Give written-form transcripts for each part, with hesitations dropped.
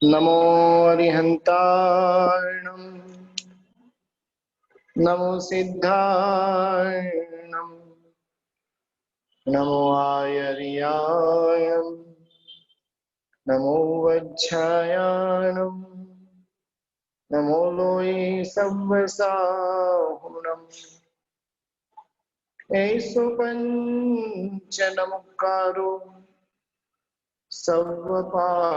नमो अरिहन्तार्णं नमो सिद्धार्णं नमो आयर्यायं नमो वज्झायानं नमो लोये सव्वसाहुणम् ऐसो पंच नमकारो सर्वपावपणासनो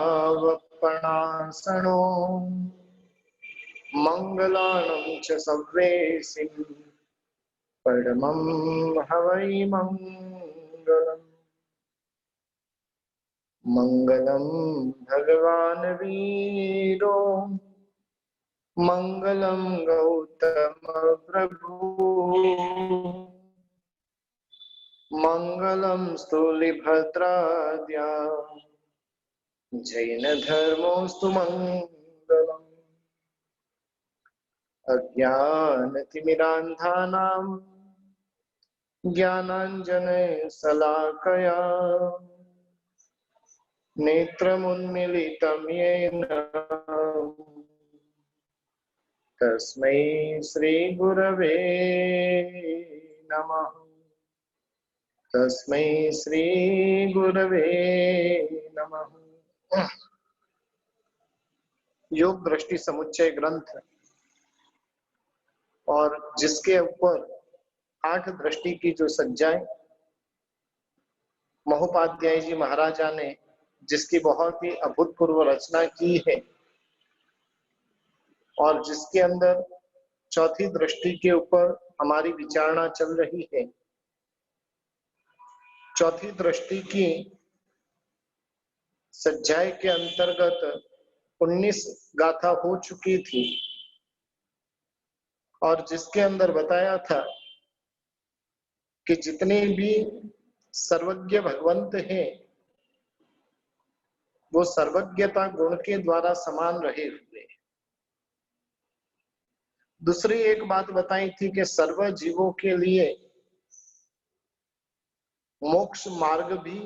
मंगलानं च सव्वेसिं परमं हवै मंगलम् मंगलं भगवान् वीरो मंगलं गौतम प्रभु मंगलं स्थूलिभद्राद्या जैन धर्मोस्तु मंगलम् अज्ञानतिमिरान्धानां ज्ञानाञ्जनशलाकया नेत्रमुन्मीलितं येन तस्मै श्रीगुरवे नमः। तस्मै श्रीगुरवे नमः। योग दृष्टि समुच्चय ग्रंथ और जिसके ऊपर 8 दृष्टि की जो सज्जाएं महोपाध्याय जी महाराजा ने जिसकी बहुत ही अभूतपूर्व रचना की है और जिसके अंदर चौथी दृष्टि के ऊपर हमारी विचारणा चल रही है। चौथी दृष्टि की सज्जाए के अंतर्गत 19 गाथा हो चुकी थी और जिसके अंदर बताया था कि जितने भी सर्वज्ञ भगवंत हैं वो सर्वज्ञता गुण के द्वारा समान रहे हुए। दूसरी एक बात बताई थी कि सर्व जीवों के लिए मोक्ष मार्ग भी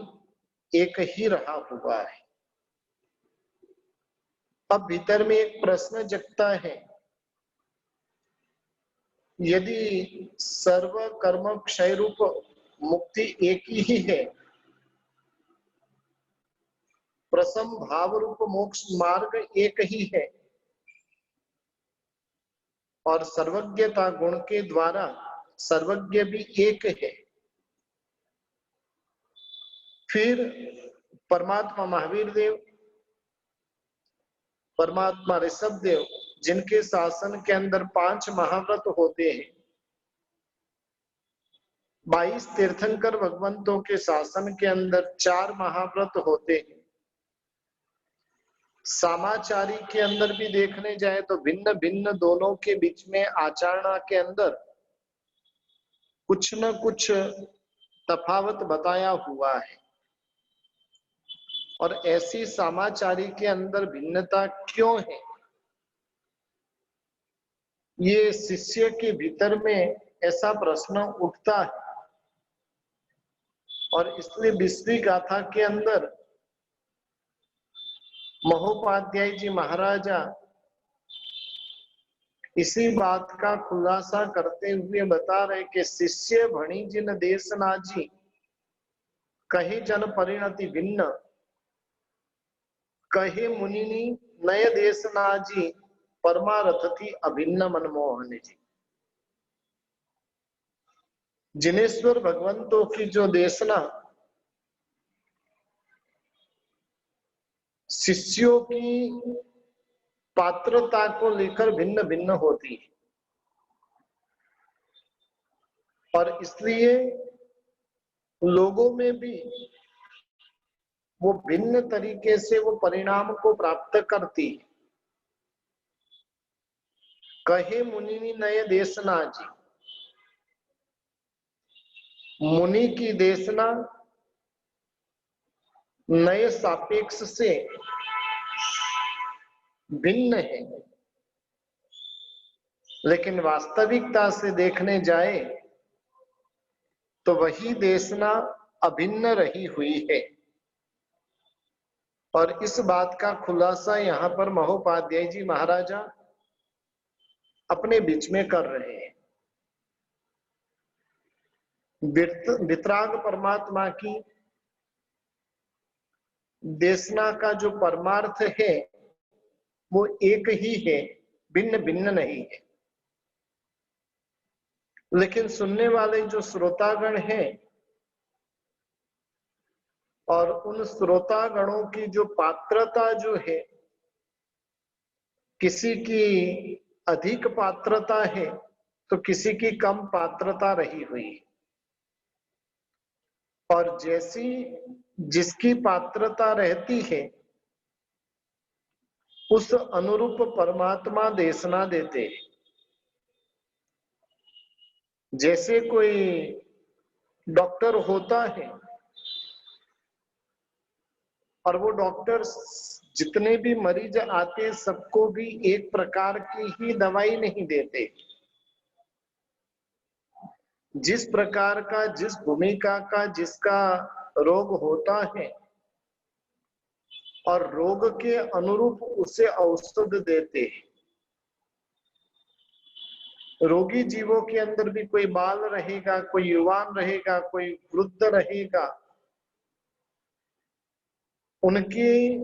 एक ही रहा हुआ है। अब भीतर में एक प्रश्न जगता है, यदि सर्व कर्म क्षय रूप मुक्ति एक ही है, प्रसम भाव रूप मोक्ष मार्ग एक ही है और सर्वज्ञता गुण के द्वारा सर्वज्ञ भी एक है, फिर परमात्मा महावीर देव, परमात्मा ऋषभ देव जिनके शासन के अंदर 5 महाव्रत होते हैं, 22 तीर्थंकर भगवंतों के शासन के अंदर 4 महाव्रत होते हैं। सामाचारी के अंदर भी देखने जाए तो भिन्न भिन्न दोनों के बीच में आचरणा के अंदर कुछ न कुछ तफावत बताया हुआ है और ऐसी सामाचारी के अंदर भिन्नता क्यों है, ये शिष्य के भीतर में ऐसा प्रश्न उठता है और इसलिए 20वीं गाथा के अंदर महोपाध्याय जी महाराजा इसी बात का खुलासा करते हुए बता रहे कि शिष्य भणी जिन देश नाजी कहे जन परिणति भिन्न, कहे मुनिनी नय देश नाजी परमारथ थी अभिन्न मनमोहन जी। जिनेश्वर भगवंतों की जो देशना शिष्यों की पात्रता को लेकर भिन्न भिन्न होती है और इसलिए लोगों में भी वो भिन्न तरीके से वो परिणाम को प्राप्त करती है। कहे मुनि नय देशना जी, मुनि की देशना नए सापेक्ष से भिन्न है, लेकिन वास्तविकता से देखने जाए तो वही देशना अभिन्न रही हुई है। और इस बात का खुलासा यहाँ पर महोपाध्याय जी महाराजा अपने बीच में कर रहे हैं। वितराग परमात्मा की देशना का जो परमार्थ है वो एक ही है, भिन्न भिन्न नहीं है। लेकिन सुनने वाले जो श्रोतागण हैं और उन श्रोतागणों की जो पात्रता जो है, किसी की अधिक पात्रता है तो किसी की कम पात्रता रही हुई है। और जैसी जिसकी पात्रता रहती है उस अनुरूप परमात्मा देशना देते हैं। जैसे कोई डॉक्टर होता है और वो डॉक्टर जितने भी मरीज आते सबको भी एक प्रकार की ही दवाई नहीं देते। जिस प्रकार का, जिस भूमिका का जिसका रोग होता है और रोग के अनुरूप उसे औषध देते हैं। रोगी जीवों के अंदर भी कोई बाल रहेगा, कोई युवान रहेगा, कोई वृद्ध रहेगा। उनकी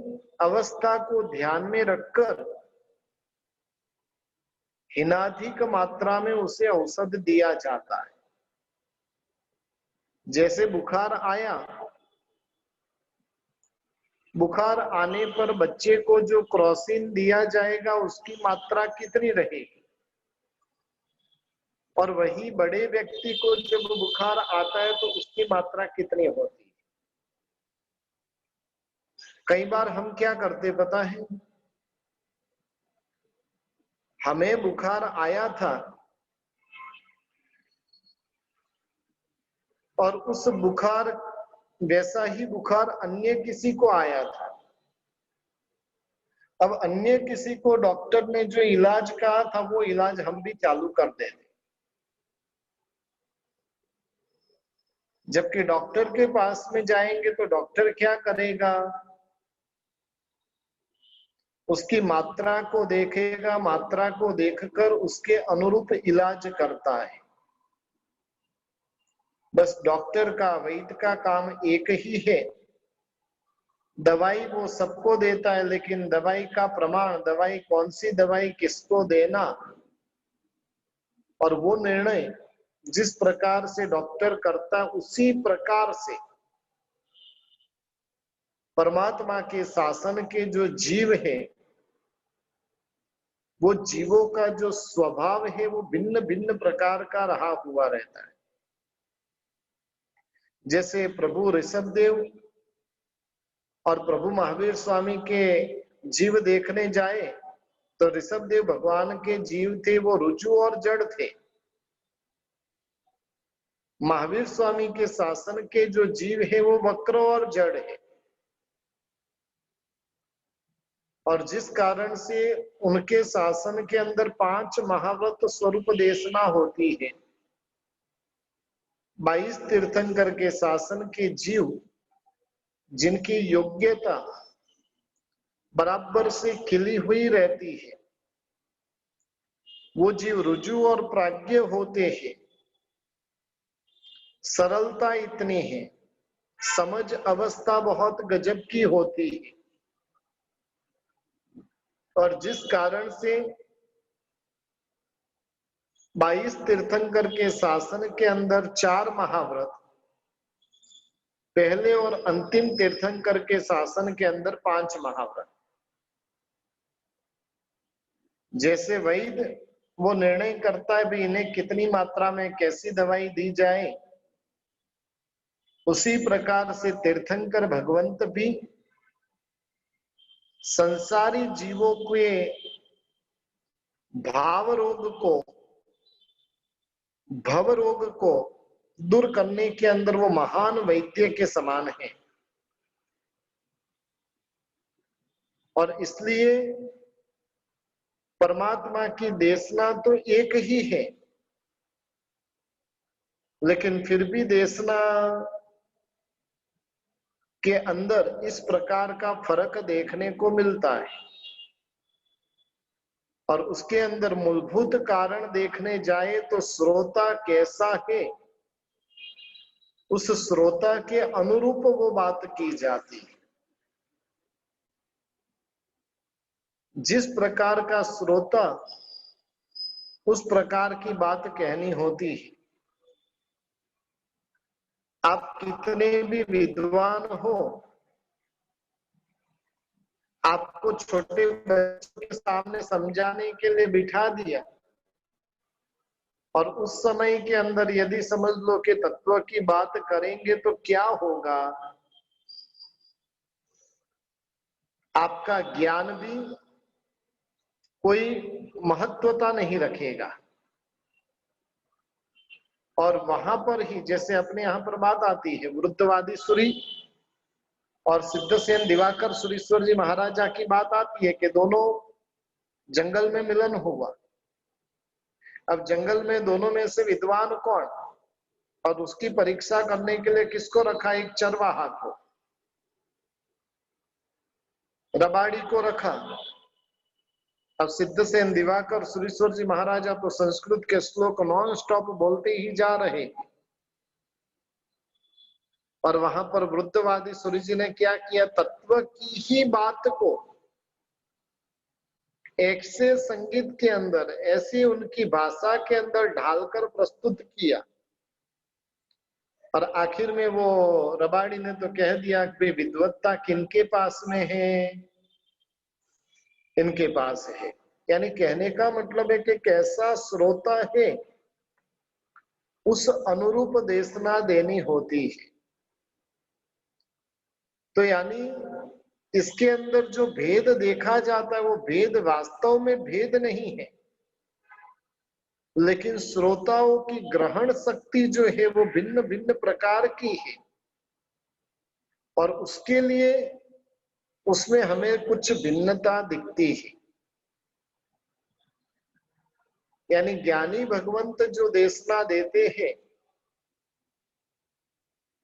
अवस्था को ध्यान में रखकर हिनाधिक मात्रा में उसे औषध दिया जाता है। जैसे बुखार आया, बुखार आने पर बच्चे को जो क्रोसिन दिया जाएगा उसकी मात्रा कितनी रहेगी, और वही बड़े व्यक्ति को जब बुखार आता है तो उसकी मात्रा कितनी होती है। कई बार हम क्या करते पता है, हमें बुखार आया था और उस बुखार वैसा ही बुखार अन्य किसी को आया था। अब अन्य किसी को डॉक्टर ने जो इलाज कहा था वो इलाज हम भी चालू कर देते, जबकि डॉक्टर के पास में जाएंगे तो डॉक्टर क्या करेगा, उसकी मात्रा को देखेगा, मात्रा को देखकर उसके अनुरूप इलाज करता है। बस डॉक्टर का, वैद्य का काम एक ही है, दवाई वो सबको देता है, लेकिन दवाई का प्रमाण, दवाई कौन सी दवाई किसको देना, और वो निर्णय जिस प्रकार से डॉक्टर करता है उसी प्रकार से परमात्मा के शासन के जो जीव है, वो जीवों का जो स्वभाव है वो भिन्न भिन्न प्रकार का रहा हुआ रहता है। जैसे प्रभु ऋषभदेव और प्रभु महावीर स्वामी के जीव देखने जाए तो ऋषभदेव भगवान के जीव थे, वो रुजु और जड़ थे। महावीर स्वामी के शासन के जो जीव है वो वक्र और जड़ है। और जिस कारण से उनके शासन के अंदर 5 महाव्रत स्वरूप देशना होती है, 22 तीर्थंकर के शासन के जीव जिनकी योग्यता बराबर से खिली हुई रहती है, वो जीव रुजु और प्राज्ञ होते हैं। सरलता इतनी है, समझ अवस्था बहुत गजब की होती है, और जिस कारण से 22 तीर्थंकर के शासन के अंदर 4 महाव्रत, पहले और अंतिम तीर्थंकर के शासन के अंदर 5 महाव्रत। जैसे वैद्य वो निर्णय करता है भी इन्हें कितनी मात्रा में कैसी दवाई दी जाए, उसी प्रकार से तीर्थंकर भगवंत भी संसारी जीवों के भाव रोग को, भव रोग को दूर करने के अंदर वो महान वैद्य के समान है। और इसलिए परमात्मा की देशना तो एक ही है, लेकिन फिर भी देशना के अंदर इस प्रकार का फर्क देखने को मिलता है, और उसके अंदर मूलभूत कारण देखने जाए तो श्रोता कैसा है, उस श्रोता के अनुरूप वो बात की जाती है। जिस प्रकार का श्रोता उस प्रकार की बात कहनी होती है। आप कितने भी विद्वान हो, आपको छोटे बच्चों के सामने समझाने के लिए बिठा दिया, और उस समय के अंदर यदि समझ लो कि तत्व की बात करेंगे तो क्या होगा, आपका ज्ञान भी कोई महत्वता नहीं रखेगा। और वहां पर ही जैसे अपने यहां पर बात आती है, वृद्धवादी सूरी और सिद्धसेन दिवाकर सुरीश्वर जी महाराजा की बात आती है कि दोनों जंगल में मिलन हुआ। अब जंगल में दोनों में से विद्वान कौन, और उसकी परीक्षा करने के लिए किसको रखा, एक चरवाहा को, रबाड़ी को रखा। अब सिद्धसेन दिवाकर सुरीश्वर जी महाराजा तो संस्कृत के श्लोक नॉन स्टॉप बोलते ही जा रहे, और वहां पर वृद्धवादी सूरी जी ने क्या किया, तत्व की ही बात को ऐसे संगीत के अंदर, ऐसी उनकी भाषा के अंदर ढालकर प्रस्तुत किया। और आखिर में वो रबाड़ी ने तो कह दिया कि विद्वत्ता किनके पास में है, इनके पास है। यानी कहने का मतलब है कि कैसा श्रोता है उस अनुरूप देशना देनी होती है। तो यानी इसके अंदर जो भेद देखा जाता है वो भेद वास्तव में भेद नहीं है, लेकिन श्रोताओं की ग्रहण शक्ति जो है वो भिन्न भिन्न प्रकार की है, और उसके लिए उसमें हमें कुछ भिन्नता दिखती है। यानी ज्ञानी भगवंत जो देशना देते हैं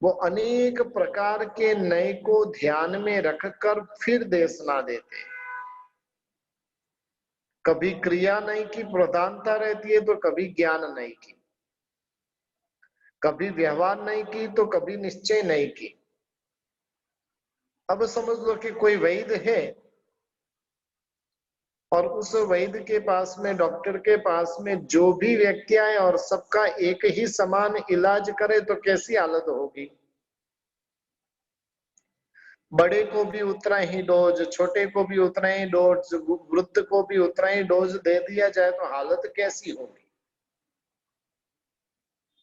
वो अनेक प्रकार के नए को ध्यान में रखकर फिर देशना देते हैं। कभी क्रिया नई की प्रधानता रहती है तो कभी ज्ञान नई की, कभी व्यवहार नई की तो कभी निश्चय नई की। अब समझ लो कि कोई वैद्य है और उस वैद्य के पास में, डॉक्टर के पास में जो भी व्यक्ति आए और सबका एक ही समान इलाज करे तो कैसी हालत होगी। बड़े को भी उतना ही डोज, छोटे को भी उतना ही डोज, वृद्ध को भी उतना ही डोज दे दिया जाए तो हालत कैसी होगी।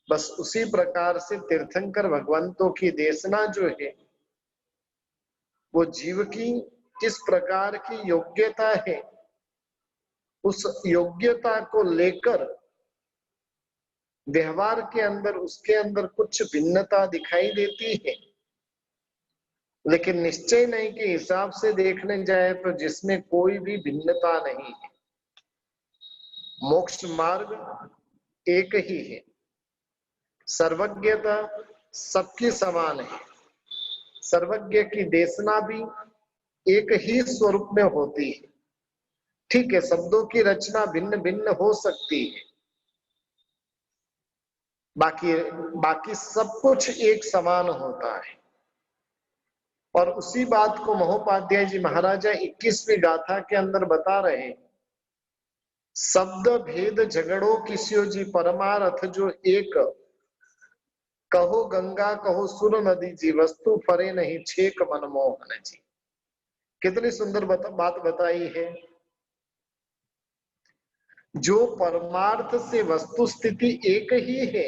बस उसी प्रकार से तीर्थंकर भगवंतों की देशना जो है वो जीव की किस प्रकार की योग्यता है, उस योग्यता को लेकर व्यवहार के अंदर उसके अंदर कुछ भिन्नता दिखाई देती है, लेकिन निश्चय नहीं के हिसाब से देखने जाए तो जिसमें कोई भी भिन्नता नहीं है। मोक्ष मार्ग एक ही है, सर्वज्ञता सबकी समान है, सर्वज्ञ की देशना भी एक ही स्वरूप में होती है। ठीक है, शब्दों की रचना भिन्न भिन्न हो सकती है, बाकी बाकी सब कुछ एक समान होता है। और उसी बात को महोपाध्याय जी महाराजा 21वीं गाथा के अंदर बता रहे हैं, शब्द भेद झगड़ो किसियो जी परमार्थ जो एक, कहो गंगा कहो सुर नदी जी वस्तु फरे नहीं छेक मनमोहन जी। कितनी सुंदर बात बताई है। जो परमार्थ से वस्तु स्थिति एक ही है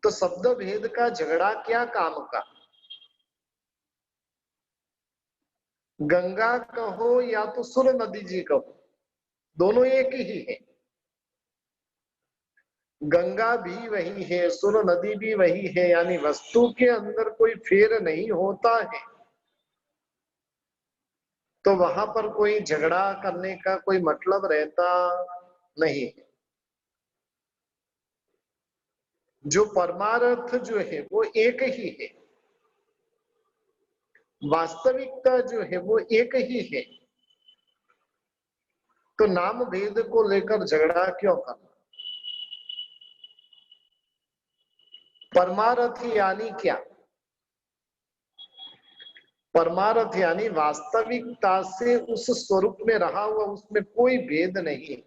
तो शब्द भेद का झगड़ा क्या काम का। गंगा कहो या तो सुर नदी जी कहो, दोनों एक ही है। गंगा भी वही है, सुर नदी भी वही है, यानी वस्तु के अंदर कोई फेर नहीं होता है, तो वहां पर कोई झगड़ा करने का कोई मतलब रहता नहीं। जो परमार्थ जो है वो एक ही है, वास्तविकता जो है वो एक ही है, तो नाम भेद को लेकर झगड़ा क्यों करना। परमार्थ यानी क्या? परमार्थ यानी वास्तविकता से उस स्वरूप में रहा हुआ, उसमें कोई भेद नहीं है,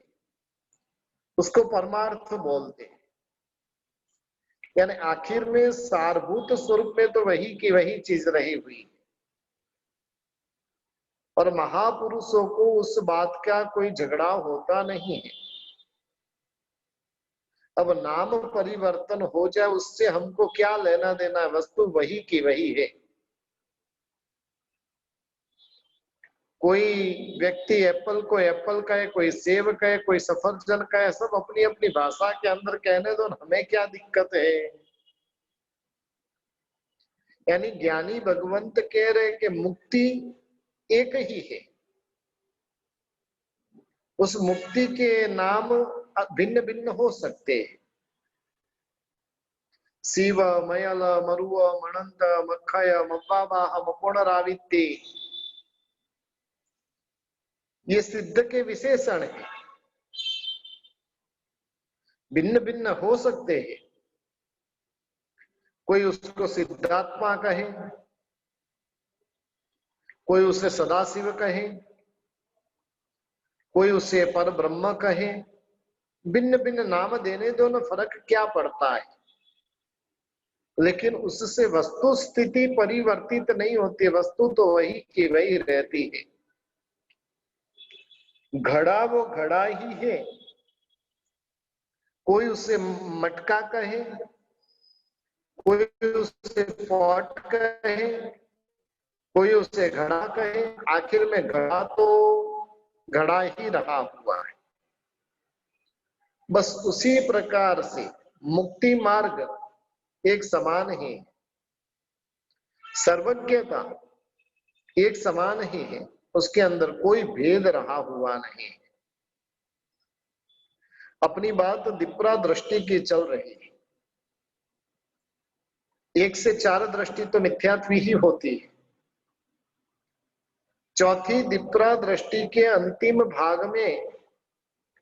उसको परमार्थ बोलते हैं। यानी आखिर में सारभूत स्वरूप में तो वही की वही चीज रही हुई, और महापुरुषों को उस बात का कोई झगड़ा होता नहीं है। अब नाम परिवर्तन हो जाए उससे हमको क्या लेना देना है, वस्तु वही की वही है। कोई व्यक्ति एप्पल को एप्पल कहे, कोई सेब कहे, कोई सफरजन कहे, सब अपनी अपनी भाषा के अंदर कहने दो, हमें क्या दिक्कत है। यानी ज्ञानी भगवंत कह रहे कि मुक्ति एक ही है, उस मुक्ति के नाम भिन्न भिन्न हो सकते हैं। शिव, मयल, मरुव, मणंत, मखय, मब्बाबाह, मपोणरावित्ते, ये सिद्ध के विशेषण है, भिन्न भिन्न हो सकते हैं। कोई उसको सिद्धात्मा कहे, कोई उसे सदाशिव कहे, कोई उसे पर ब्रह्म कहे, भिन्न भिन्न नाम देने दो ना, फर्क क्या पड़ता है। लेकिन उससे वस्तु स्थिति परिवर्तित नहीं होती, वस्तु तो वही की वही रहती है। घड़ा वो घड़ा ही है, कोई उसे मटका कहे, कोई उसे पॉट कहे, कोई उसे घड़ा कहे, आखिर में घड़ा तो घड़ा ही रहा हुआ है। बस उसी प्रकार से मुक्ति मार्ग एक समान ही है, सर्वज्ञता एक समान ही है, उसके अंदर कोई भेद रहा हुआ नहीं है। अपनी बात दिप्रा दृष्टि की चल रही है, 1 से 4 दृष्टि तो मिथ्यात्व ही होती है, चौथी दिप्रा दृष्टि के अंतिम भाग में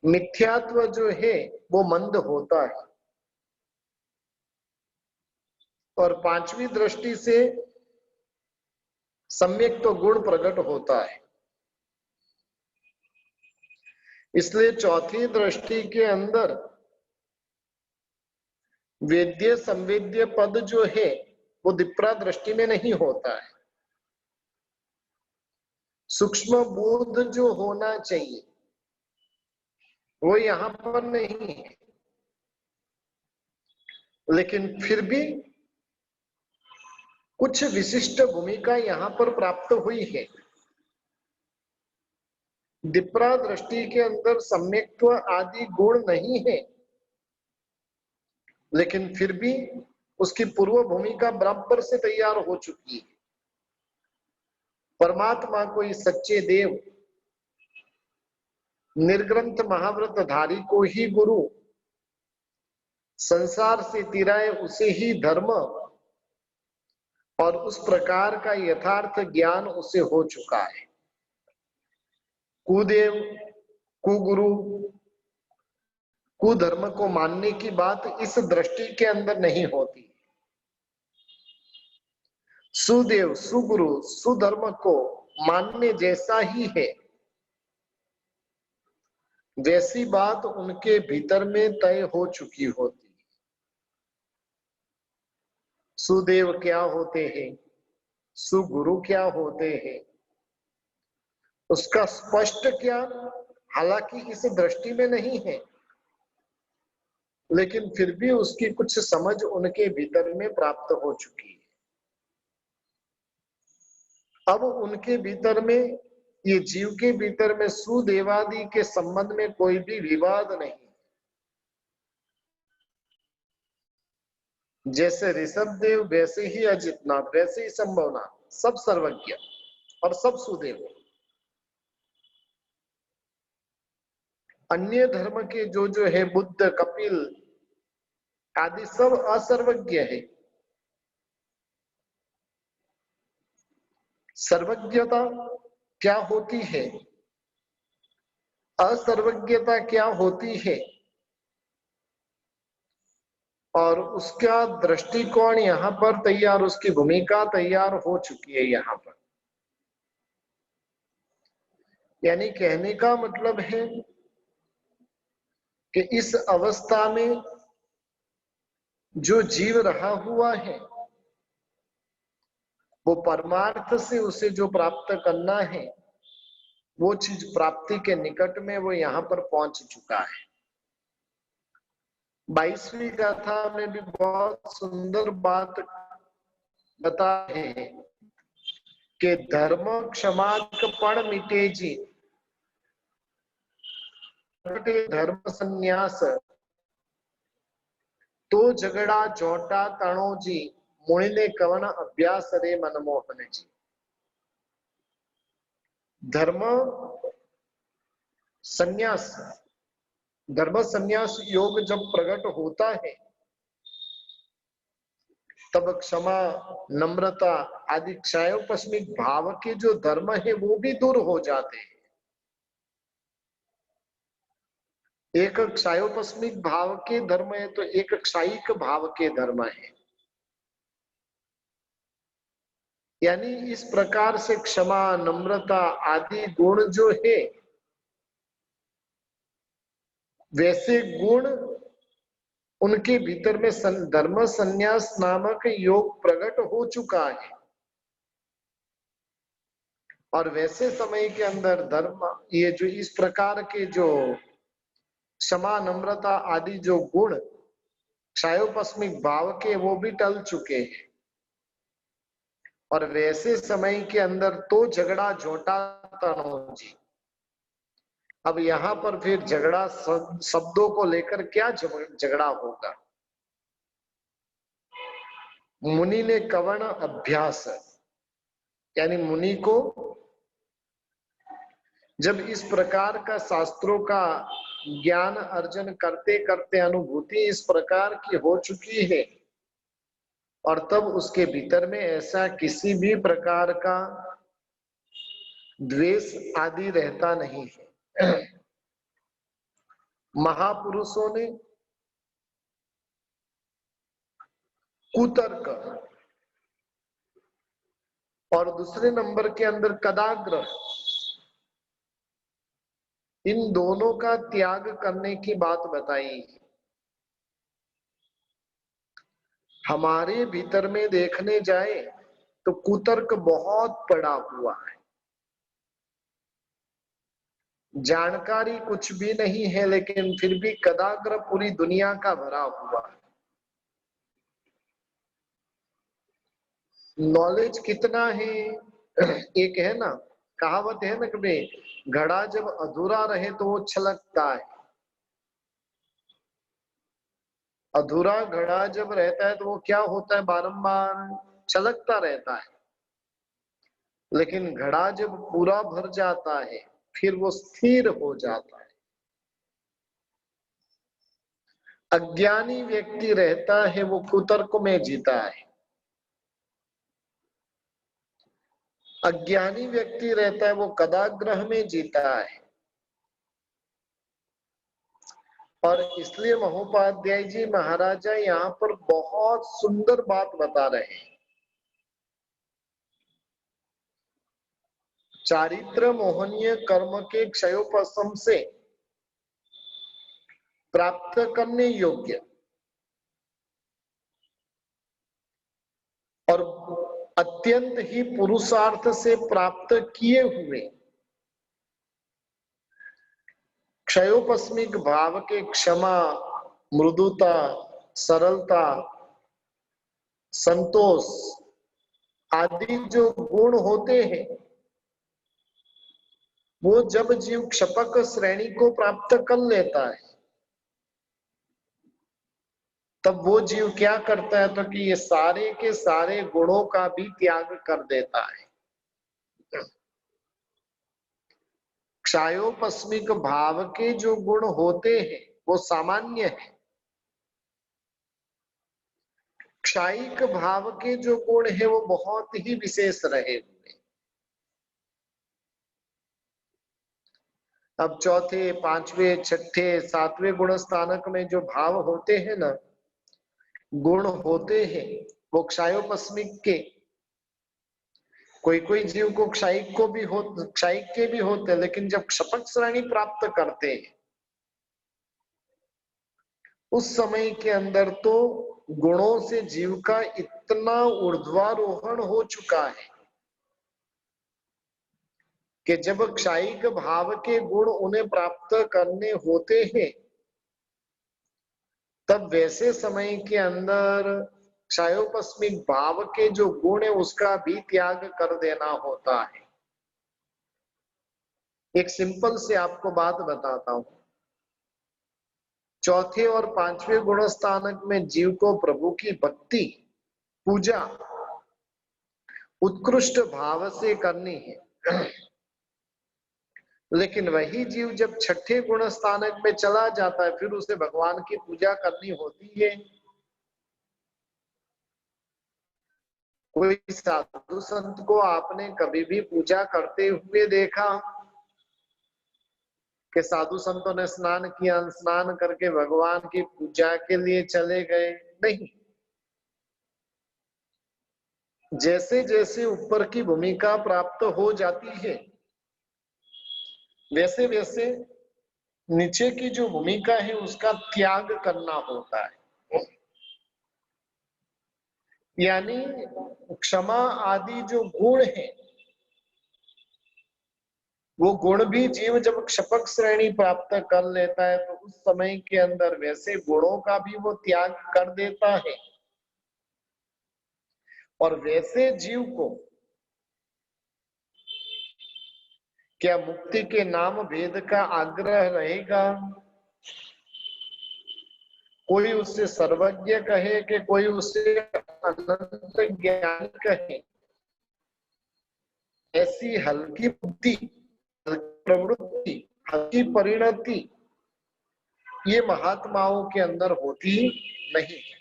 मिथ्यात्व जो है वो मंद होता है, और 5वीं दृष्टि से सम्यक तो गुण प्रकट होता है। इसलिए चौथी दृष्टि के अंदर वेद्य संवेद्य पद जो है वो दिप्रा दृष्टि में नहीं होता है। सूक्ष्म बोध जो होना चाहिए वो यहां पर नहीं है, लेकिन फिर भी कुछ विशिष्ट भूमिका यहां पर प्राप्त हुई है। दिप्रा दृष्टि के अंदर सम्यक्त्व आदि गुण नहीं है, लेकिन फिर भी उसकी पूर्व भूमिका बराबर से तैयार हो चुकी है। परमात्मा को इस सच्चे देव निर्ग्रंथ महाव्रत धारी को ही गुरु, संसार से तिराए उसे ही धर्म, और उस प्रकार का यथार्थ ज्ञान उसे हो चुका है। कुदेव, कुगुरु, कुधर्म को मानने की बात इस दृष्टि के अंदर नहीं होती। सुदेव, सुगुरु, सुधर्म को मानने जैसा ही है, वैसी बात उनके भीतर में तय हो चुकी होती। सुदेव क्या होते हैं, सुगुरु क्या होते हैं, उसका स्पष्ट ज्ञान हालांकि इस दृष्टि में नहीं है, लेकिन फिर भी उसकी कुछ समझ उनके भीतर में प्राप्त हो चुकी है। अब उनके भीतर में, ये जीव के भीतर में सुदेवादि के संबंध में कोई भी विवाद नहीं। जैसे ऋषभ देव वैसे ही अजितनाथ, वैसे ही संभवनाथ, सब सर्वज्ञ और सब सुदेव। अन्य धर्म के जो है बुद्ध, कपिल आदि सब असर्वज्ञ है। सर्वज्ञता क्या होती है, असर्वज्ञता क्या होती है, और उसका दृष्टिकोण यहाँ पर तैयार, उसकी भूमिका तैयार हो चुकी है यहाँ पर। यानी कहने का मतलब है कि इस अवस्था में जो जीव रहा हुआ है वो परमार्थ से उसे जो प्राप्त करना है वो चीज प्राप्ति के निकट में वो यहाँ पर पहुंच चुका है। 22वीं गाथा में भी बहुत सुंदर बात बता है कि धर्म क्षमा पण मिटे जी, धर्म संन्यास तो झगड़ा जोटा तणो जी, मुनि ने कवन अभ्यास रे मनमोहन जी। धर्म संन्यास, धर्म संन्यास योग जब प्रकट होता है तब क्षमा नम्रता आदि क्षयोपस्मिक भाव के जो धर्म है वो भी दूर हो जाते हैं। एक क्षयोपस्मिक भाव के धर्म है तो एक क्षयिक भाव के धर्म है। यानी इस प्रकार से क्षमा नम्रता आदि गुण जो है वैसे गुण उनके भीतर में धर्म संन्यास नामक योग प्रकट हो चुका है। और वैसे समय के अंदर धर्म ये जो इस प्रकार के जो क्षमा नम्रता आदि जो गुण क्षयोपस्मिक भाव के वो भी टल चुके हैं। और वैसे समय के अंदर तो झगड़ा झोटा तनो जी। अब यहाँ पर फिर झगड़ा शब्दों को लेकर क्या झगड़ा होगा। मुनि ने कवण अभ्यास, यानी मुनि को जब इस प्रकार का शास्त्रों का ज्ञान अर्जन करते करते अनुभूति इस प्रकार की हो चुकी है और तब उसके भीतर में ऐसा किसी भी प्रकार का द्वेष आदि रहता नहीं है। महापुरुषों ने कुतर्क और दूसरे नंबर के अंदर कदाग्रह, इन दोनों का त्याग करने की बात बताई। हमारे भीतर में देखने जाए तो कुतर्क बहुत पड़ा हुआ है, जानकारी कुछ भी नहीं है लेकिन फिर भी कदाग्रह पूरी दुनिया का भरा हुआ है। नॉलेज कितना है, एक है ना कहावत है ना कि घड़ा जब अधूरा रहे तो वो छलकता है, अधूरा घड़ा जब रहता है तो वो क्या होता है, बारंबार छलकता रहता है। लेकिन घड़ा जब पूरा भर जाता है फिर वो स्थिर हो जाता है। अज्ञानी व्यक्ति रहता है वो कुतर्क में जीता है, अज्ञानी व्यक्ति रहता है वो कदाग्रह में जीता है। और इसलिए महोपाध्याय जी महाराजा यहाँ पर बहुत सुंदर बात बता रहे हैं। चारित्र मोहनीय कर्म के क्षयोपशम से प्राप्त करने योग्य और अत्यंत ही पुरुषार्थ से प्राप्त किए हुए क्षयोपस्मिक भाव के क्षमा मृदुता सरलता संतोष आदि जो गुण होते हैं वो जब जीव क्षपक श्रेणी को प्राप्त कर लेता है तब वो जीव क्या करता है तो कि ये सारे के सारे गुणों का भी त्याग कर देता है। क्षयोपस्मिक भाव के जो गुण होते हैं वो सामान्य है, क्षयिक भाव के जो गुण है वो बहुत ही विशेष रहे हुए। अब चौथे, पांचवें, छठे, सातवें गुण स्थानक में जो भाव होते हैं ना, गुण होते हैं, वो क्षायोपस्मिक के, कोई कोई जीव को क्षायिक को भी हो, क्षायिक के भी होते हैं, लेकिन जब क्षपक श्रेणी प्राप्त करते हैं उस समय के अंदर तो गुणों से जीव का इतना ऊर्ध्वारोहण हो चुका है कि जब क्षायिक भाव के गुण उन्हें प्राप्त करने होते हैं तब वैसे समय के अंदर क्षायोपस्मिक भाव के जो गुण है उसका भी त्याग कर देना होता है। एक सिंपल से आपको बात बताता हूं। चौथे और पांचवें गुण स्थानक में जीव को प्रभु की भक्ति, पूजा उत्कृष्ट भाव से करनी है, लेकिन वही जीव जब छठे गुण स्थानक में चला जाता है फिर उसे भगवान की पूजा करनी होती है। कोई साधु संत को आपने कभी भी पूजा करते हुए देखा कि साधु संतों ने स्नान किया, स्नान करके भगवान की पूजा के लिए चले गए? नहीं। जैसे जैसे ऊपर की भूमिका प्राप्त हो जाती है वैसे वैसे नीचे की जो भूमिका है उसका त्याग करना होता है। यानी क्षमा आदि जो गुण है वो गुण भी जीव जब क्षपक श्रेणी प्राप्त कर लेता है तो उस समय के अंदर वैसे गुणों का भी वो त्याग कर देता है और वैसे जीव को क्या मुक्ति के नाम भेद का आग्रह रहेगा? कोई उससे सर्वज्ञ कहे कि कोई उससे अनंत ज्ञान कहे, ऐसी हल्की बुद्धि, हल्की प्रवृत्ति, हल्की परिणति ये महात्माओं के अंदर होती नहीं है।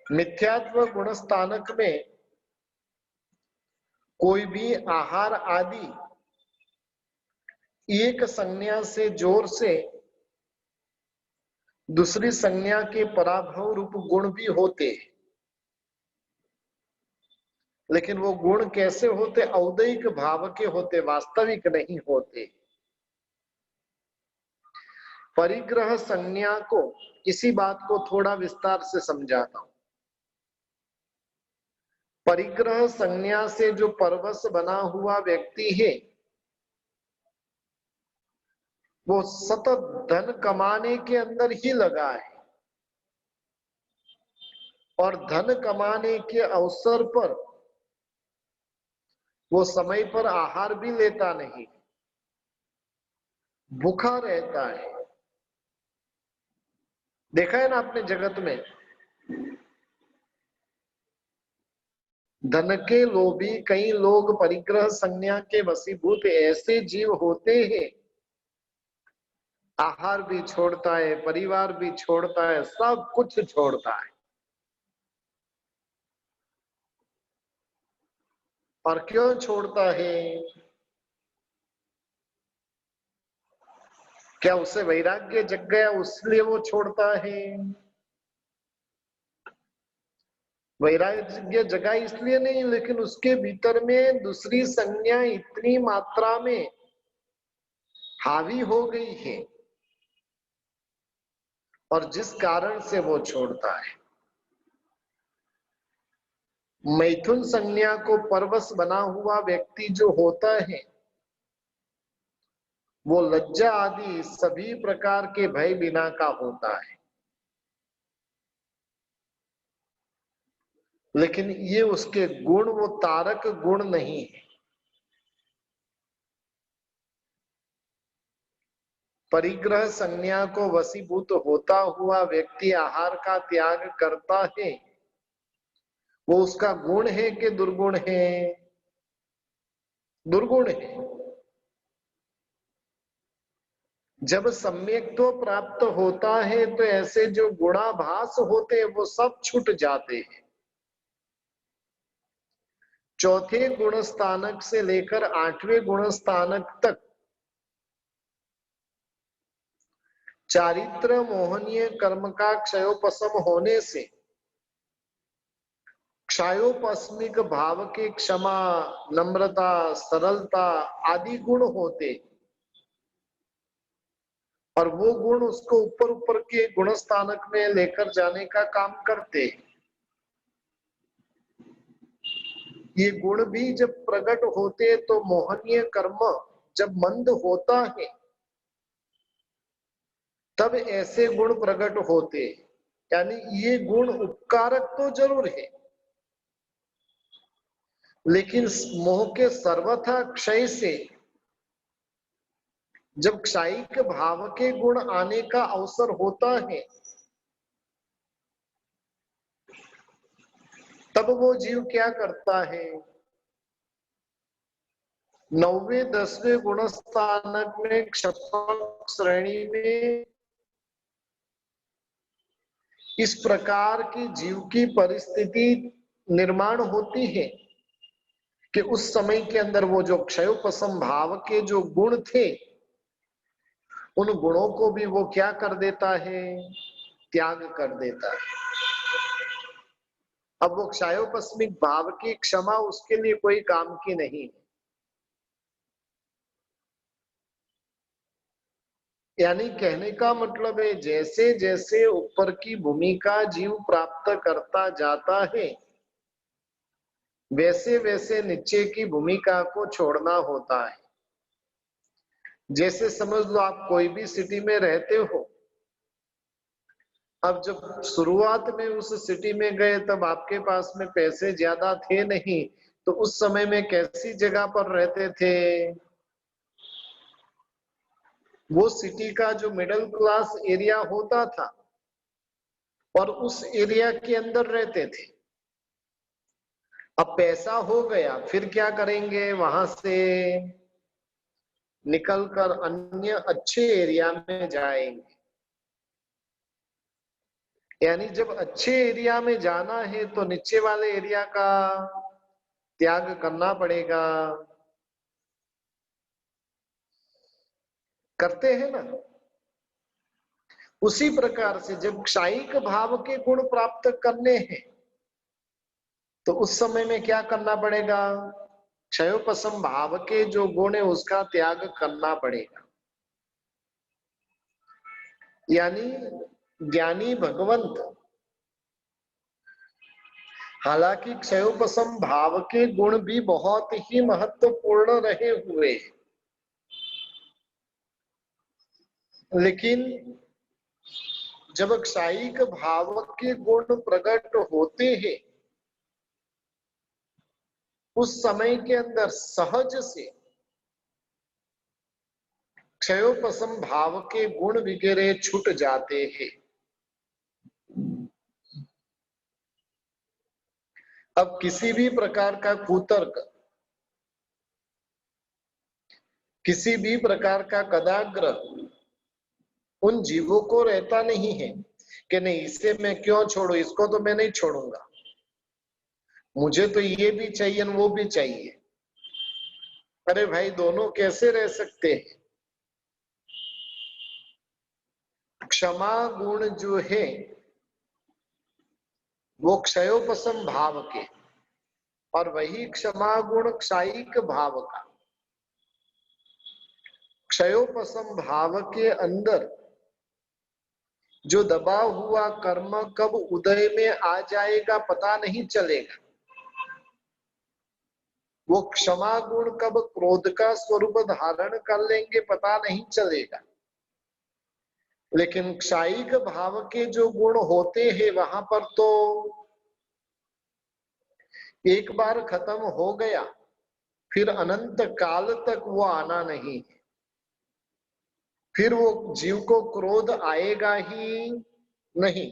मिथ्यात्व गुण स्थानक में कोई भी आहार आदि एक संज्ञा से जोर से दूसरी संज्ञा के पराभव रूप गुण भी होते हैं, लेकिन वो गुण कैसे होते? औदैहिक भाव के होते, वास्तविक नहीं होते। परिग्रह संज्ञा को, इसी बात को थोड़ा विस्तार से समझाता हूं। परिग्रह संज्ञा से जो परवश बना हुआ व्यक्ति है वो सतत धन कमाने के अंदर ही लगा है और धन कमाने के अवसर पर वो समय पर आहार भी लेता नहीं, भूखा रहता है। देखा है ना आपने जगत में धन के लोभी कई लोग परिग्रह संज्ञा के वशीभूत ऐसे जीव होते हैं, आहार भी छोड़ता है, परिवार भी छोड़ता है, सब कुछ छोड़ता है। और क्यों छोड़ता है? क्या उसे वैराग्य जग गया उसलिए वो छोड़ता है? वैराग्य जगा इसलिए नहीं, लेकिन उसके भीतर में दूसरी संज्ञा इतनी मात्रा में हावी हो गई है और जिस कारण से वो छोड़ता है। मैथुन संज्ञा को परवश बना हुआ व्यक्ति जो होता है वो लज्जा आदि सभी प्रकार के भय बिना का होता है, लेकिन ये उसके गुण वो तारक गुण नहीं है। परिग्रह संज्ञा को वशीभूत होता हुआ व्यक्ति आहार का त्याग करता है, वो उसका गुण है कि दुर्गुण है? दुर्गुण है। जब सम्यक्त्व प्राप्त होता है तो ऐसे जो गुणाभास होते हैं वो सब छूट जाते हैं। चौथे गुण स्थानक से लेकर आठवें गुण स्थानक तक चारित्र मोहनीय कर्म का क्षयोपशम होने से क्षयोपस्मिक भाव के क्षमा, नम्रता, सरलता आदि गुण होते, और वो गुण उसको ऊपर ऊपर के गुण स्थानक में लेकर जाने का काम करते। ये गुण भी जब प्रकट होते तो मोहनीय कर्म जब मंद होता है तब ऐसे गुण प्रकट होते। यानी ये गुण उपकारक तो जरूर है, लेकिन मोह के सर्वथा क्षय से जब क्षयिक भाव के गुण आने का अवसर होता है तब वो जीव क्या करता है, 9वें 10वें गुण स्थानक में क्षपक श्रेणी में इस प्रकार की जीव की परिस्थिति निर्माण होती है कि उस समय के अंदर वो जो क्षयोपशम भाव के जो गुण थे उन गुणों को भी वो क्या कर देता है, त्याग कर देता है। अब वो क्षयोपस्मिक भाव की क्षमा उसके लिए कोई काम की नहीं है। यानी कहने का मतलब है जैसे जैसे ऊपर की भूमिका जीव प्राप्त करता जाता है वैसे वैसे नीचे की भूमिका को छोड़ना होता है। जैसे समझ लो आप कोई भी सिटी में रहते हो, अब जब शुरुआत में उस सिटी में गए तब आपके पास में पैसे ज्यादा थे नहीं, तो उस समय में कैसी जगह पर रहते थे, वो सिटी का जो मिडिल क्लास एरिया होता था और उस एरिया के अंदर रहते थे। अब पैसा हो गया फिर क्या करेंगे, वहां से निकलकर अन्य अच्छे एरिया में जाएंगे। यानी जब अच्छे एरिया में जाना है तो नीचे वाले एरिया का त्याग करना पड़ेगा, करते हैं ना। उसी प्रकार से जब क्षयिक भाव के गुण प्राप्त करने हैं तो उस समय में क्या करना पड़ेगा, क्षयोपशम भाव के जो गुण है उसका त्याग करना पड़ेगा। यानी ज्ञानी भगवंत हालांकि क्षयोपशम भाव के गुण भी बहुत ही महत्वपूर्ण रहे हुए, लेकिन जब क्षयिक भाव के गुण प्रकट होते हैं उस समय के अंदर सहज से क्षयोपशम भाव के गुण वगैरह छूट जाते हैं। अब किसी भी प्रकार का कुतर्क, किसी भी प्रकार का कदाग्रह उन जीवों को रहता नहीं है कि नहीं इसे मैं क्यों छोड़ू, इसको तो मैं नहीं छोड़ूंगा, मुझे तो ये भी चाहिए वो भी चाहिए। अरे भाई दोनों कैसे रह सकते हैं। क्षमा गुण जो है वो क्षयोपशम भाव के, और वही क्षमा गुण क्षयिक भाव का। क्षयोपशम भाव के अंदर जो दबा हुआ कर्म कब उदय में आ जाएगा पता नहीं चलेगा, वो क्षमा गुण कब क्रोध का स्वरूप धारण कर लेंगे पता नहीं चलेगा। लेकिन क्षयिक भाव के जो गुण होते हैं वहां पर तो एक बार खत्म हो गया फिर अनंत काल तक वो आना नहीं, फिर वो जीव को क्रोध आएगा ही नहीं।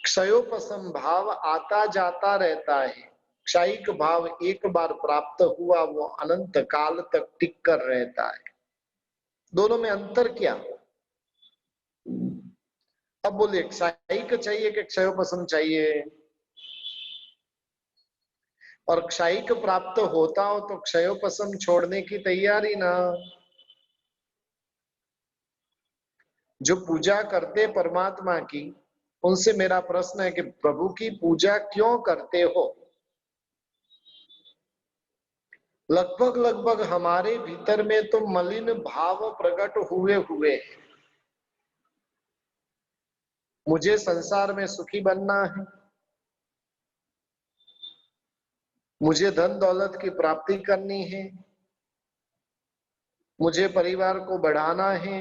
क्षयोपशम भाव आता जाता रहता है, क्षयिक भाव एक बार प्राप्त हुआ वो अनंत काल तक टिक कर रहता है। दोनों में अंतर क्या। अब बोले क्षयिक चाहिए कि क्षयोपशम चाहिए, और क्षयिक प्राप्त होता हो तो क्षयोपशम छोड़ने की तैयारी ना। जो पूजा करते परमात्मा की, उनसे मेरा प्रश्न है कि प्रभु की पूजा क्यों करते हो? लगभग लगभग हमारे भीतर में तो मलिन भाव प्रकट हुए हुए हैं। मुझे संसार में सुखी बनना है, मुझे धन दौलत की प्राप्ति करनी है, मुझे परिवार को बढ़ाना है,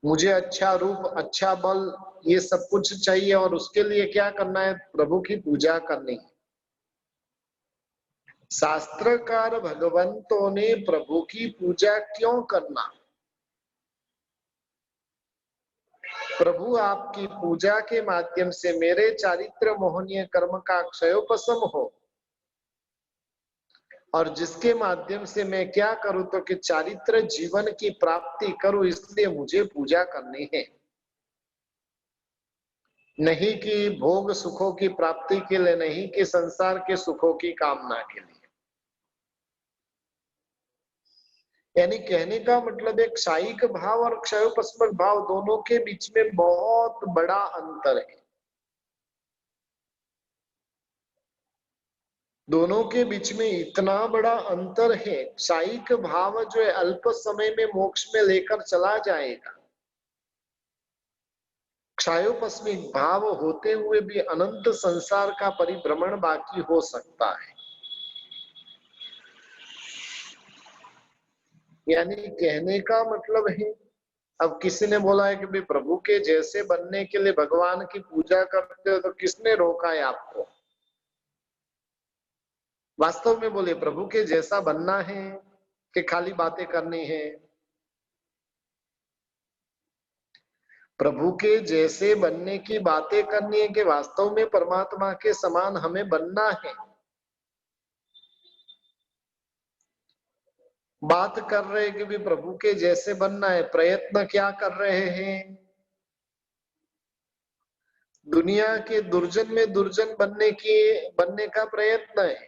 मुझे अच्छा रूप, अच्छा बल, ये सब कुछ चाहिए और उसके लिए क्या करना है? प्रभु की पूजा करनी है। शास्त्रकार भगवंतों ने प्रभु की पूजा क्यों करना? प्रभु आपकी पूजा के माध्यम से मेरे चारित्र मोहनीय कर्म का क्षयोपशम हो, और जिसके माध्यम से मैं क्या करूं तो कि चारित्र जीवन की प्राप्ति करूं, इसलिए मुझे पूजा करनी है। नहीं कि भोग सुखों की प्राप्ति के लिए, नहीं कि संसार के सुखों की कामना के लिए। यानी कहने का मतलब एक क्षयिक भाव और क्षयोपस्मक भाव, दोनों के बीच में बहुत बड़ा अंतर है। दोनों के बीच में इतना बड़ा अंतर है। क्षयिक भाव जो है अल्प समय में मोक्ष में लेकर चला जाएगा, क्षयोपस्मिक भाव होते हुए भी अनंत संसार का परिभ्रमण बाकी हो सकता है। यानी कहने का मतलब है, अब किसी ने बोला है कि भाई प्रभु के जैसे बनने के लिए भगवान की पूजा करते हो, तो किसने रोका है आपको? वास्तव में बोले प्रभु के जैसा बनना है कि खाली बातें करनी है? प्रभु के जैसे बनने की बातें करनी है कि वास्तव में परमात्मा के समान हमें बनना है? बात कर रहे हैं कि भी प्रभु के जैसे बनना है, प्रयत्न क्या कर रहे हैं? दुनिया के दुर्जन में दुर्जन बनने का प्रयत्न है,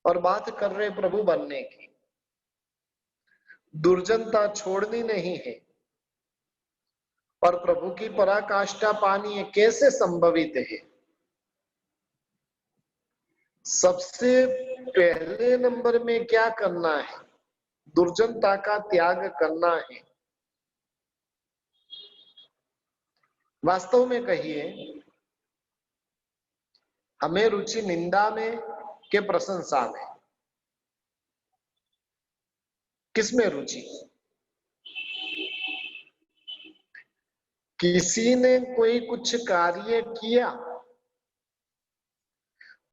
और बात कर रहे हैं प्रभु बनने की। दुर्जनता छोड़नी नहीं है और प्रभु की पराकाष्ठा पानी है। कैसे संभवित है? सबसे पहले नंबर में क्या करना है? दुर्जनता का त्याग करना है। वास्तव में कहिए, हमें रुचि निंदा में के प्रशंसा में? किसमें रुचि? किसी ने कोई कुछ कार्य किया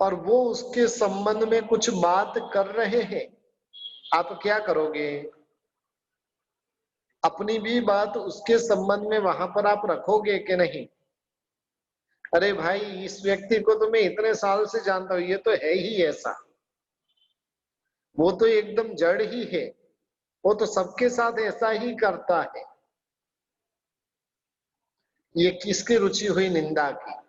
और वो उसके संबंध में कुछ बात कर रहे हैं, आप क्या करोगे? अपनी भी बात उसके संबंध में वहां पर आप रखोगे कि नहीं? अरे भाई, इस व्यक्ति को तो मैं इतने साल से जानता हूं, ये तो है ही ऐसा, वो तो एकदम जड़ ही है, वो तो सबके साथ ऐसा ही करता है। ये किसकी रुचि हुई? निंदा की।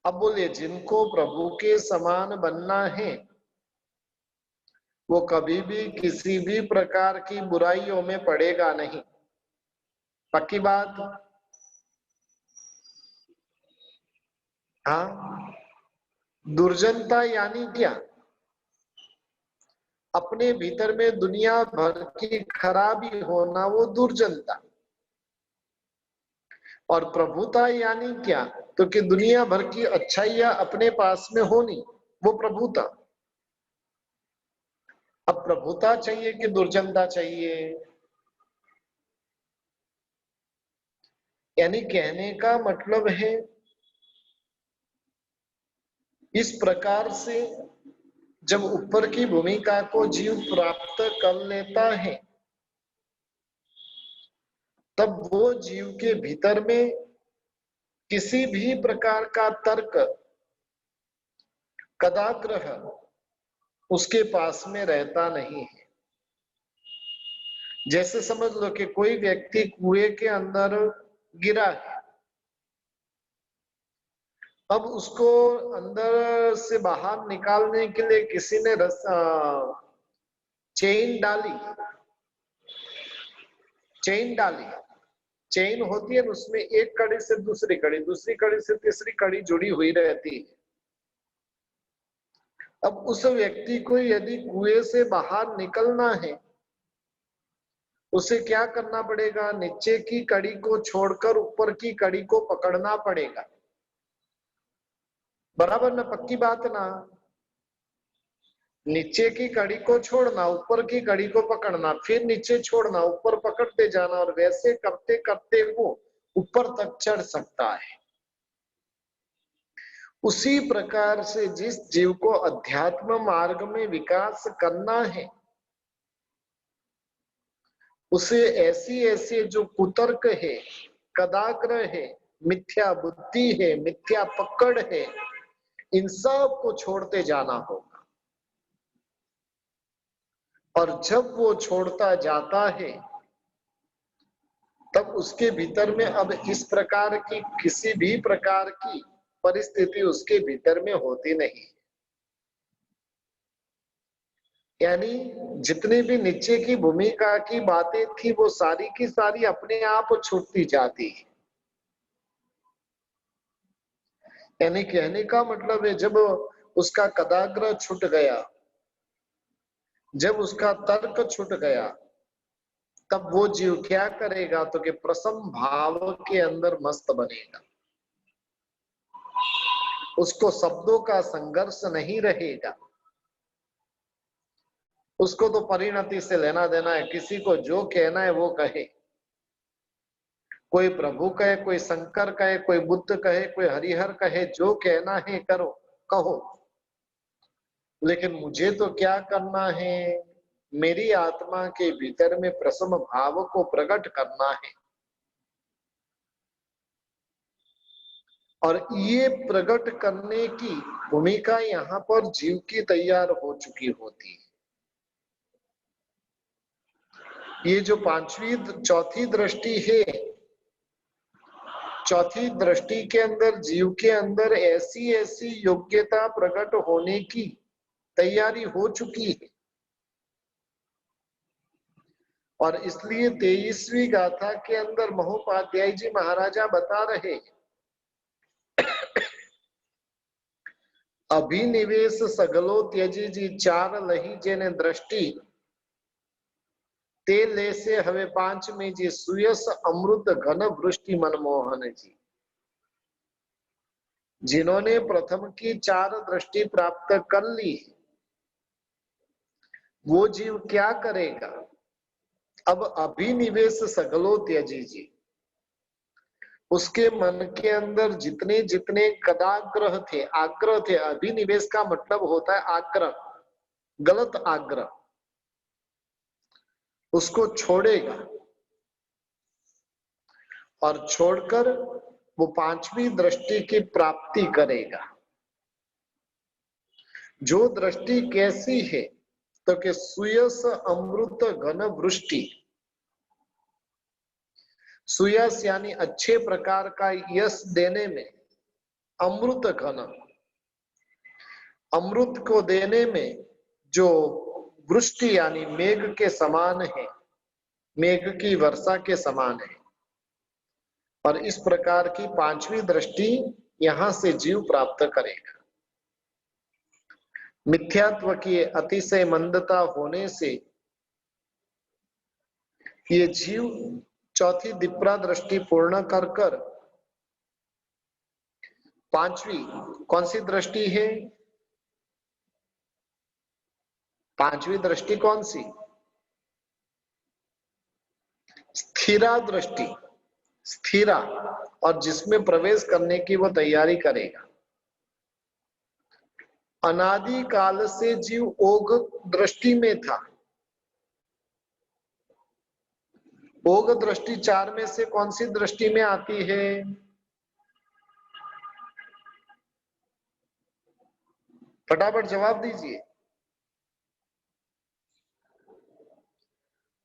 अब बोलिए, जिनको प्रभु के समान बनना है वो कभी भी किसी भी प्रकार की बुराइयों में पड़ेगा नहीं। पक्की बात? हाँ। दुर्जनता यानी क्या? अपने भीतर में दुनिया भर की खराबी होना, वो दुर्जनता। और प्रभुता यानी क्या? तो कि दुनिया भर की अच्छाइयां अपने पास में होनी, वो प्रभुता। अब प्रभुता चाहिए कि दुर्जनता चाहिए? यानी कहने का मतलब है, इस प्रकार से जब ऊपर की भूमिका को जीव प्राप्त कर लेता है, तब वो जीव के भीतर में किसी भी प्रकार का तर्क, कदाग्रह उसके पास में रहता नहीं है। जैसे समझ लो कि कोई व्यक्ति कुएं के अंदर गिरा है, अब उसको अंदर से बाहर निकालने के लिए किसी ने चेन डाली, चेन डाली, चेन होती है ना, उसमें एक कड़ी से दूसरी कड़ी, दूसरी कड़ी से तीसरी कड़ी जुड़ी हुई रहती है। अब उस व्यक्ति को यदि कुएं से बाहर निकलना है, उसे क्या करना पड़ेगा? नीचे की कड़ी को छोड़कर ऊपर की कड़ी को पकड़ना पड़ेगा। बराबर ना? पक्की बात ना? नीचे की कड़ी को छोड़ना, ऊपर की कड़ी को पकड़ना, फिर नीचे छोड़ना, ऊपर पकड़ते जाना, और वैसे करते करते वो ऊपर तक चढ़ सकता है। उसी प्रकार से जिस जीव को अध्यात्म मार्ग में विकास करना है, उसे ऐसी ऐसी जो कुतर्क है, कदाग्र है, मिथ्या बुद्धि है, मिथ्या पकड़ है, इन सब को छोड़ते जाना होगा। और जब वो छोड़ता जाता है, तब उसके भीतर में अब इस प्रकार की किसी भी प्रकार की परिस्थिति उसके भीतर में होती नहीं। यानी जितनी भी नीचे की भूमिका की बातें थी, वो सारी की सारी अपने आप छूटती जाती है। यानी कहने का मतलब है, जब उसका कदाग्र छूट गया, जब उसका तर्क छूट गया, तब वो जीव क्या करेगा? तो कि प्रसम भाव के अंदर मस्त बनेगा। उसको शब्दों का संघर्ष नहीं रहेगा, उसको तो परिणति से लेना देना है। किसी को जो कहना है वो कहे, कोई प्रभु कहे, कोई शंकर कहे, कोई बुद्ध कहे, कोई हरिहर कहे, जो कहना है करो, कहो, लेकिन मुझे तो क्या करना है? मेरी आत्मा के भीतर में प्रसन्न भाव को प्रकट करना है। और ये प्रकट करने की भूमिका यहाँ पर जीव की तैयार हो चुकी होती है। ये जो चौथी दृष्टि है, चौथी दृष्टि के अंदर जीव के अंदर ऐसी ऐसी योग्यता प्रकट होने की तैयारी हो चुकी है। और इसलिए 23वीं गाथा के अंदर महोपाध्याय जी महाराजा बता रहे, अभिनिवेश सगलो त्यजी जी चार लही जेने दृष्टि ते ले से हवे 5 में जी सुयस अमृत घन वृष्टि मनमोहन जी। जिन्होंने प्रथम की 4 दृष्टि प्राप्त कर ली, वो जीव क्या करेगा? अब अभिनिवेश सगलो त्यजी जी, उसके मन के अंदर जितने जितने कदाग्रह थे, आग्रह थे। अभिनिवेश का मतलब होता है आग्रह, गलत आग्रह, उसको छोड़ेगा और छोड़कर वो 5वीं दृष्टि की प्राप्ति करेगा। जो दृष्टि कैसी है? तो कि सुयस अमृत घन वृष्टि। सुयस यानी अच्छे प्रकार का यश देने में, अमृत घन, अमृत को देने में जो वृष्टि यानी मेघ के समान है, मेघ की वर्षा के समान है। और इस प्रकार की 5वीं दृष्टि यहां से जीव प्राप्त करेगा। मिथ्यात्व की अतिशय मंदता होने से ये जीव चौथी दिप्रा दृष्टि पूर्ण कर कर 5वीं कौन सी दृष्टि है? 5वीं दृष्टि कौन सी? स्थिरा दृष्टि, स्थिरा, और जिसमें प्रवेश करने की वो तैयारी करेगा। अनादि काल से जीव ओघ दृष्टि में था। ओघ दृष्टि 4 में से कौन सी दृष्टि में आती है? फटाफट जवाब दीजिए।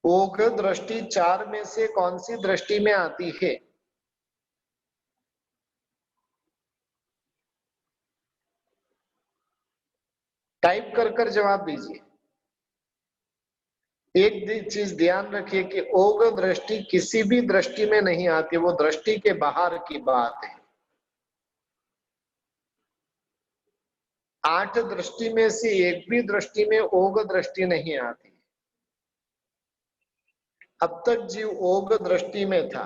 ओघ दृष्टि 4 में से कौन सी दृष्टि में आती है? टाइप कर कर जवाब दीजिए। एक चीज ध्यान रखिए कि ओग दृष्टि किसी भी दृष्टि में नहीं आती, वो दृष्टि के बाहर की बात है। 8 दृष्टि में से एक भी दृष्टि में ओग दृष्टि नहीं आती। अब तक जीव ओग दृष्टि में था,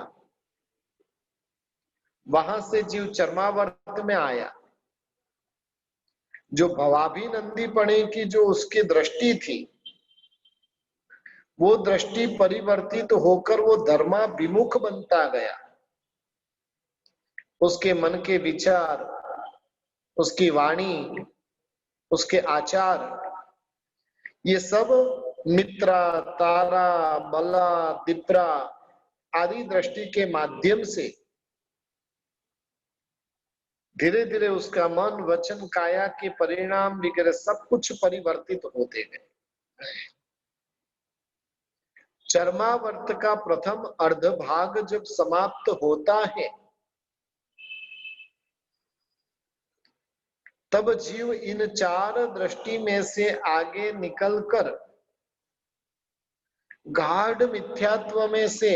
वहां से जीव चर्मावर्त में आया। जो भवाभिनंदीपणे की जो उसकी दृष्टि थी, वो दृष्टि परिवर्तित होकर वो धर्माभिमुख बनता गया। उसके मन के विचार, उसकी वाणी, उसके आचार, ये सब मित्रा, तारा, बला, दिप्रा आदि दृष्टि के माध्यम से धीरे धीरे उसका मन, वचन, काया के परिणाम वगैरह सब कुछ परिवर्तित होते गए। चर्मावर्त का प्रथम अर्ध भाग जब समाप्त होता है, तब जीव इन 4 दृष्टि में से आगे निकलकर गाढ़ मिथ्यात्व में से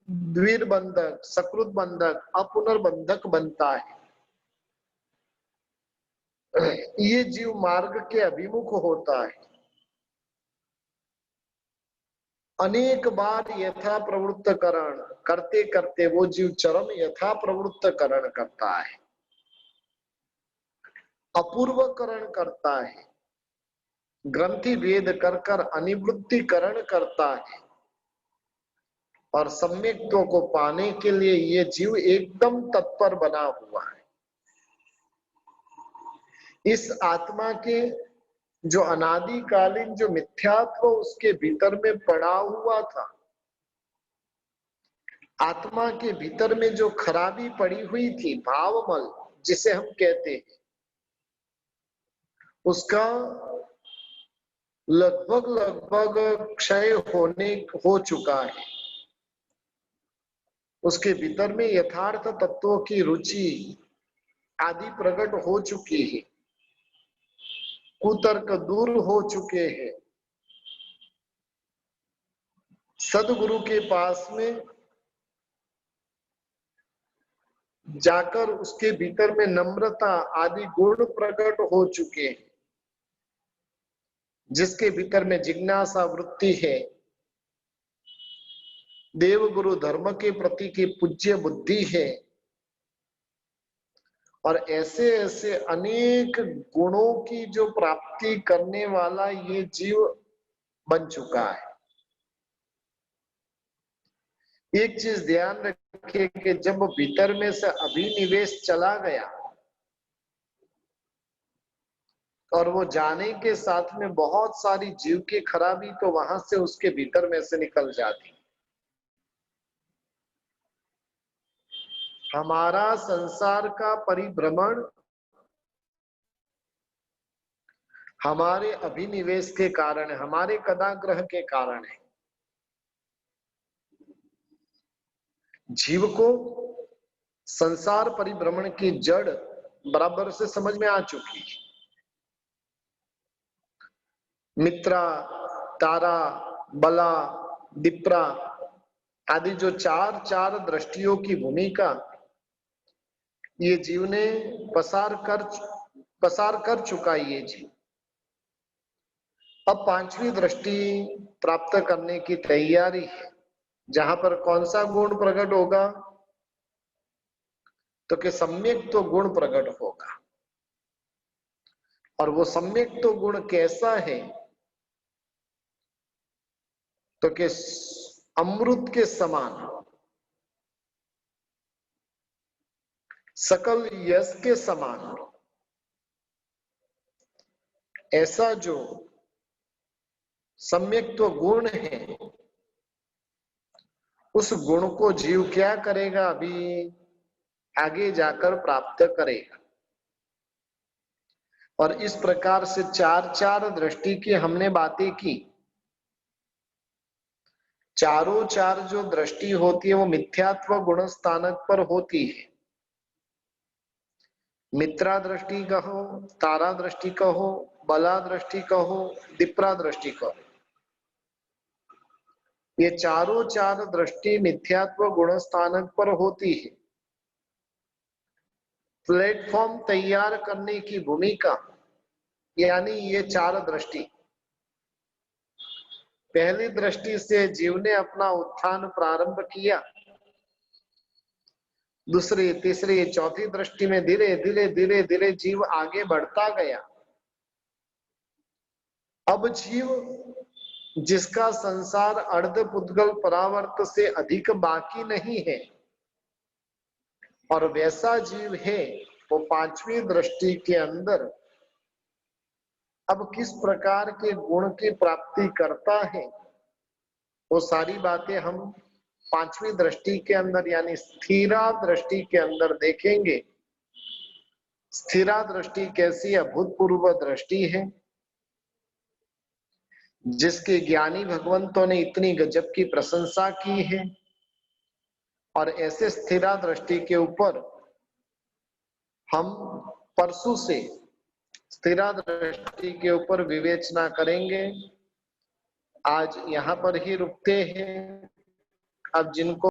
द्विर्बंधक, सकृत बंधक, अपुनर्बंधक बनता है। ये जीव मार्ग के अभिमुख होता है। अनेक बार यथा प्रवृत्तकरण करते करते वो जीव चरम यथा प्रवृत्तकरण करता है, अपूर्वकरण करता है, ग्रंथि भेद कर कर अनिवृत्तिकरण करता है। और सम्यक्त्व को पाने के लिए ये जीव एकदम तत्पर बना हुआ है। इस आत्मा के जो अनादिकालीन जो मिथ्यात्व उसके भीतर में पड़ा हुआ था, आत्मा के भीतर में जो खराबी पड़ी हुई थी, भावमल जिसे हम कहते हैं, उसका लगभग लगभग क्षय हो चुका है। उसके भीतर में यथार्थ तत्वों की रुचि आदि प्रकट हो चुकी है, कुतर्क दूर हो चुके हैं। सदगुरु के पास में जाकर उसके भीतर में नम्रता आदि गुण प्रकट हो चुके हैं। जिसके भीतर में जिज्ञासा वृत्ति है, देव गुरु धर्म के प्रति की पूज्य बुद्धि है, और ऐसे ऐसे अनेक गुणों की जो प्राप्ति करने वाला ये जीव बन चुका है। एक चीज ध्यान रखिए कि जब भीतर में से अभिनिवेश चला गया और वो जाने के साथ में बहुत सारी जीव की खराबी तो वहां से उसके भीतर में से निकल जाती। हमारा संसार का परिभ्रमण हमारे अभिनिवेश के कारण है, हमारे कदाग्रह के कारण है। जीव को संसार परिभ्रमण की जड़ बराबर से समझ में आ चुकी है। मित्रा, तारा, बला, दिप्रा आदि जो 4 दृष्टियों की भूमिका ये जीव ने पसार कर चुका ये जीव। अब 5वीं दृष्टि प्राप्त करने की तैयारी है, जहां पर कौन सा गुण प्रकट होगा, तो कि सम्यक तो गुण प्रकट होगा। और वो सम्यक तो गुण कैसा है, तो कि अमृत के समान, सकल यश के समान, ऐसा जो सम्यक्त्व गुण है, उस गुण को जीव क्या करेगा, अभी आगे जाकर प्राप्त करेगा। और इस प्रकार से 4 दृष्टि की हमने बातें की। चारों 4 जो दृष्टि होती है वो मिथ्यात्व गुण स्थानक पर होती है। मित्रा दृष्टि कहो, तारा दृष्टि कहो, बला दृष्टि कहो, दिप्रा दृष्टि कहो। ये चारों चार दृष्टि मिथ्यात्व गुण स्थानक पर होती है। प्लेटफॉर्म तैयार करने की भूमिका यानी ये चार दृष्टि। पहली दृष्टि से जीव ने अपना उत्थान प्रारंभ किया, दूसरी तीसरी चौथी दृष्टि में धीरे धीरे धीरे धीरे जीव आगे बढ़ता गया। अब जीव जिसका संसार अर्ध पुद्गल परावर्त से अधिक बाकी नहीं है और वैसा जीव है, वो पांचवी दृष्टि के अंदर अब किस प्रकार के गुण की प्राप्ति करता है, वो सारी बातें हम पांचवी दृष्टि के अंदर यानी स्थिरा दृष्टि के अंदर देखेंगे। स्थिरा दृष्टि कैसी अभूतपूर्व दृष्टि है, जिसके ज्ञानी भगवंतों ने इतनी गजब की प्रशंसा की है। और ऐसे स्थिरा दृष्टि के ऊपर हम परसों से स्थिरा दृष्टि के ऊपर विवेचना करेंगे। आज यहाँ पर ही रुकते हैं। अब जिनको